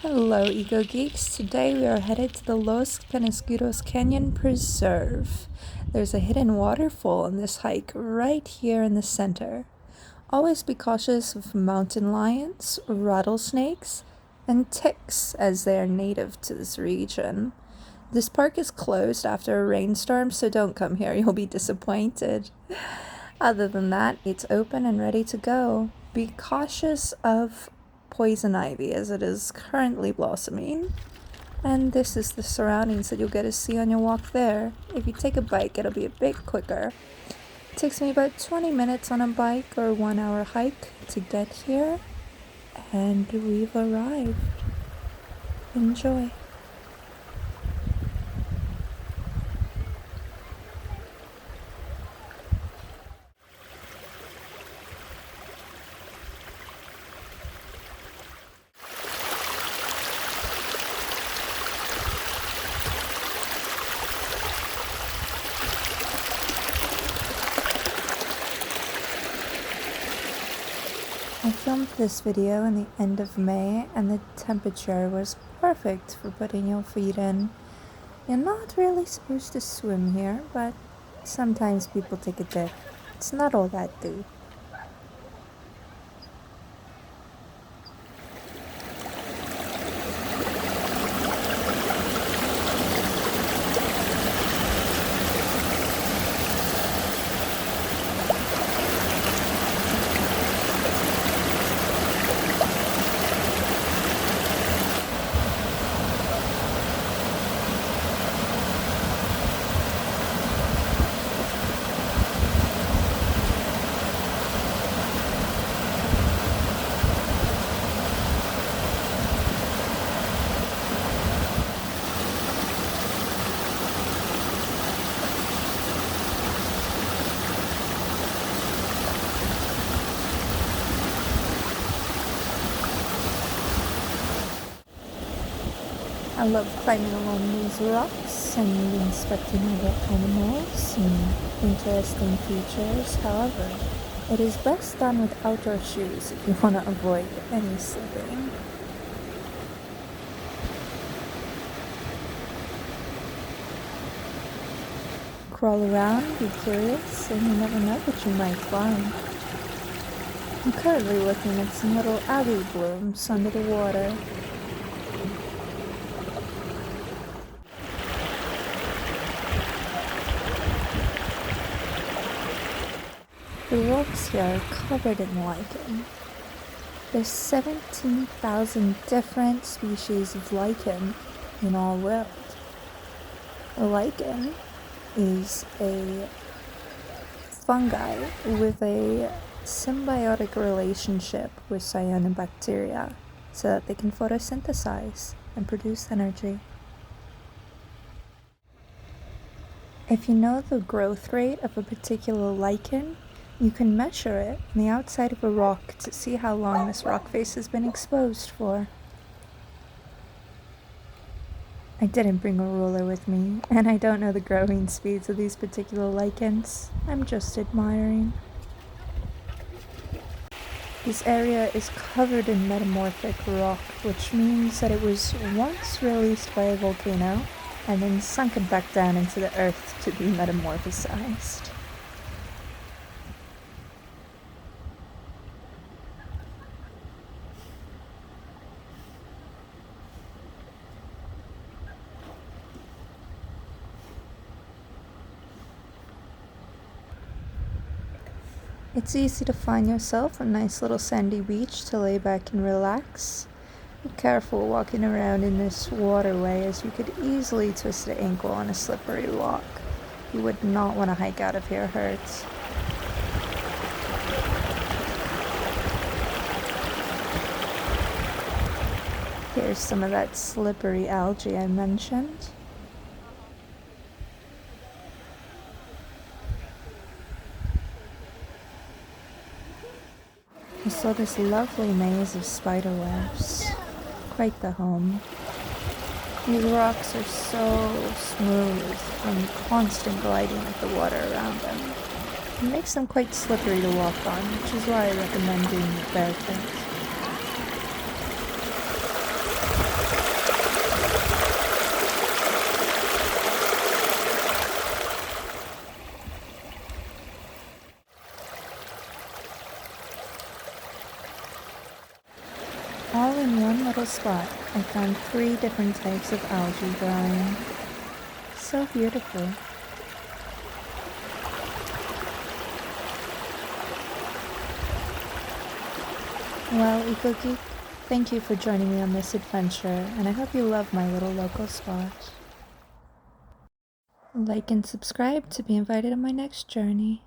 Hello, Eco Geeks. Today we are headed to the Los Penasquitos Canyon Preserve. There's a hidden waterfall on this hike right here in the center. Always be cautious of mountain lions, rattlesnakes, and ticks as they are native to this region. This park is closed after a rainstorm, so don't come here, you'll be disappointed. Other than that, it's open and ready to go. Be cautious of poison ivy as it is currently blossoming. And this is the surroundings that you'll get to see on your walk there. If you take a bike, it'll be a bit quicker. It takes me about 20 minutes on a bike or 1 hour hike to get here. And we've arrived. Enjoy. I filmed this video in the end of May and the temperature was perfect for putting your feet in. You're not really supposed to swim here, but sometimes people take a dip. It's not all that deep. I love climbing along these rocks and inspecting other animals and interesting features. However, it is best done with outdoor shoes if you want to avoid any slipping. Crawl around, be curious, and you never know what you might find. I'm currently looking at some little algae blooms under the water. The rocks here are covered in lichen. There's 17,000 different species of lichen in our world. A lichen is a fungi with a symbiotic relationship with cyanobacteria so that they can photosynthesize and produce energy. If you know the growth rate of a particular lichen, you can measure it on the outside of a rock to see how long this rock face has been exposed for. I didn't bring a ruler with me, and I don't know the growing speeds of these particular lichens. I'm just admiring. This area is covered in metamorphic rock, which means that it was once released by a volcano and then sunken back down into the earth to be metamorphosized. It's easy to find yourself a nice little sandy beach to lay back and relax. Be careful walking around in this waterway as you could easily twist an ankle on a slippery rock. You would not want to hike out of here hurt. Here's some of that slippery algae I mentioned. I saw this lovely maze of spider webs. Quite the home. These rocks are so smooth from constant gliding of the water around them. It makes them quite slippery to walk on, which is why I recommend doing it barefoot. in one little spot, I found 3 different types of algae growing. So beautiful. Well, Eco Geek, thank you for joining me on this adventure, and I hope you love my little local spot. Like and subscribe to be invited on my next journey.